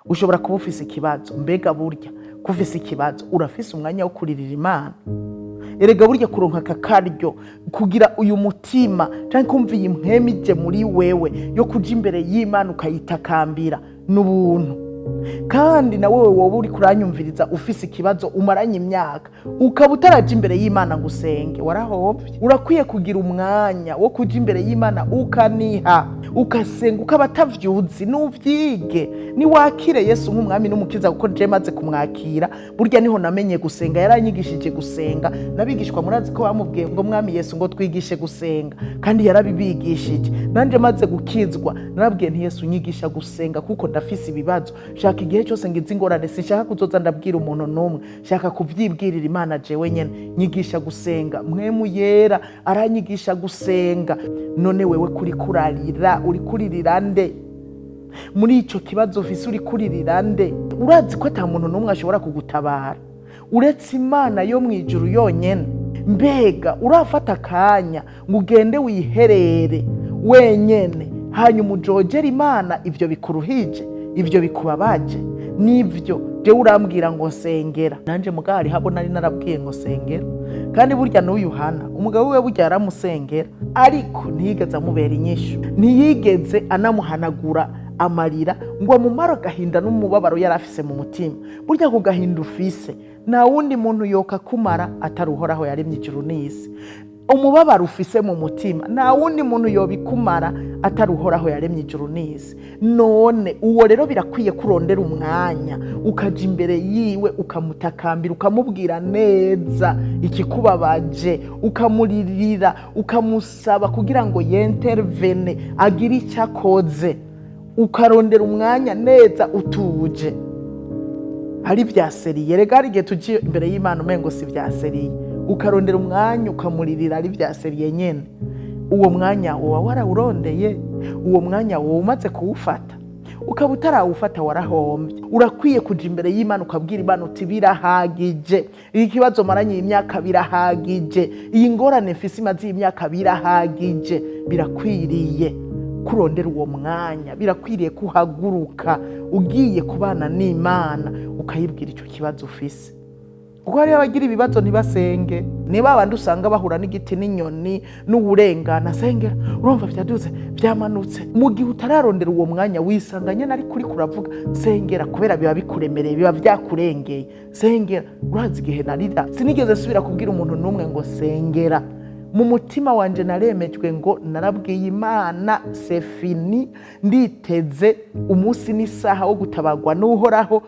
ushobora kuba ufise ikibazo, mbega burya ko ufise ikibazo urafise umwanya wo kuririra Imana? Erega burya kuronka aka karyo kugira uyu mutima canke kumva iyi mpwemu ije muri wewe yo kuja imbere y'Imana ukayitakambira n'ubuntu. Kandi na wewe wowe uri kuranyumviriza ufise ikibazo umaranye imyaka ukaba utaraja imbere y'Imana ngo usenge, warahovye. Urakwiye kugira umwanya wo kuja imbere y'Imana ukaniha, ukasenga, ukaba atavyuzi, nuvyige, niwakire Yesu nk'umwami n'umukiza, kuko je maze kumwakira burya niho namenye gusenga. Yaranyigishije gusenga, nabigishwa murazi ko bamubwiye ngo mwami Yesu ngo twigishe gusenga, kandi yarabibigishije. Nanje maze gukizwa narabwiye nti Yesu nyigisha gusenga kuko ndafise ibibazo, shaka igihe cyose ngize ingorane sinshaka kuzoza ndabwira umuntu n'umwe, shaka kuvyibwirira Imana jewe nyene. Nyigisha gusenga, mpwemu yera aranyigisha gusenga. None wewe kuri kurarira, uri kuririra nde? Muri ico kibazo ufise uri kuririra nde? Urazi ko ata muntu n'umwe ashobora kugutabara uretse Imana yo mwijuru yonyene. Mbega urafata akanya ngo ugende wiherere wenyene hanyuma ujogera Imana ivyo bikuruhije, ivyo bikubabaje? Nivyo jewe urambwira ngo sengera, nanje mugari habo nari narabwiye ngo sengera. Kandi burya n'uyu Hana umugabo we burya yaramusengera, ariko ntiyigeze amubera inyishu, ntiyigeze anamuhanagura amarira ngo amumare agahinda n'umubabaro yari afise mu mutima. Burya ku gahinda ufise nta wundi muntu yoka kumara atari Uhoraho yaremye ijuru n'isi. Umubabaro ufise mu mutima nta wundi muntu yobikumara atari Uhoraho yaremye ijuru n'isi. None uwo rero birakwiye kurondera umwanya ukaja imbere yiwe ukamutakambira, ukamubwira neza ikikubabaje, ukamuririra, ukamusaba kugira ngo yentervene, agire icyo akoze. Ukarondera umwanya neza utuje. Hari vyaseriye, rega hari igihe tugiye imbere y'Imana umengo si vyaseriye, ukarondera umwanya ukamuririra ari vyaseriye nyene. Uwo mwanya wowe warawurondeye, uwo mwanya wowe umaze kuwufata, ukaba utarawufata warahombye. Urakwiye kuja imbere y'Imana ukabwira Imana uti birahagije, iki kibazo maranye imyaka birahagije, iyi ngorane mfise imaze imyaka birahagije. Birakwiriye kurondera uwo mwanya, birakwiriye kuhaguruka ugiye kubana n'Imana ukayibwira ico kibazo ufise. Kuko hari abagira ibibazo ntibasenge, niba abandi usanga bahura n'igiti n'inyoni n'uburengana, sengera urumva vyaduze vyamanutse. Mu gihe utararondera uwo mwanya wisanganye nari kuri kuravuga sengera, kubera biba bikuremereye, biba vyakurengeye. Sengera, urazi igihe narira sinigeze subira kubwira umuntu n'umwe ngo sengera. Mu mutima wanje naremejwe ngo narabwiye Imana c'est fini, nditeze umunsi n'isaha wo gutabagwa n'Uhoraho.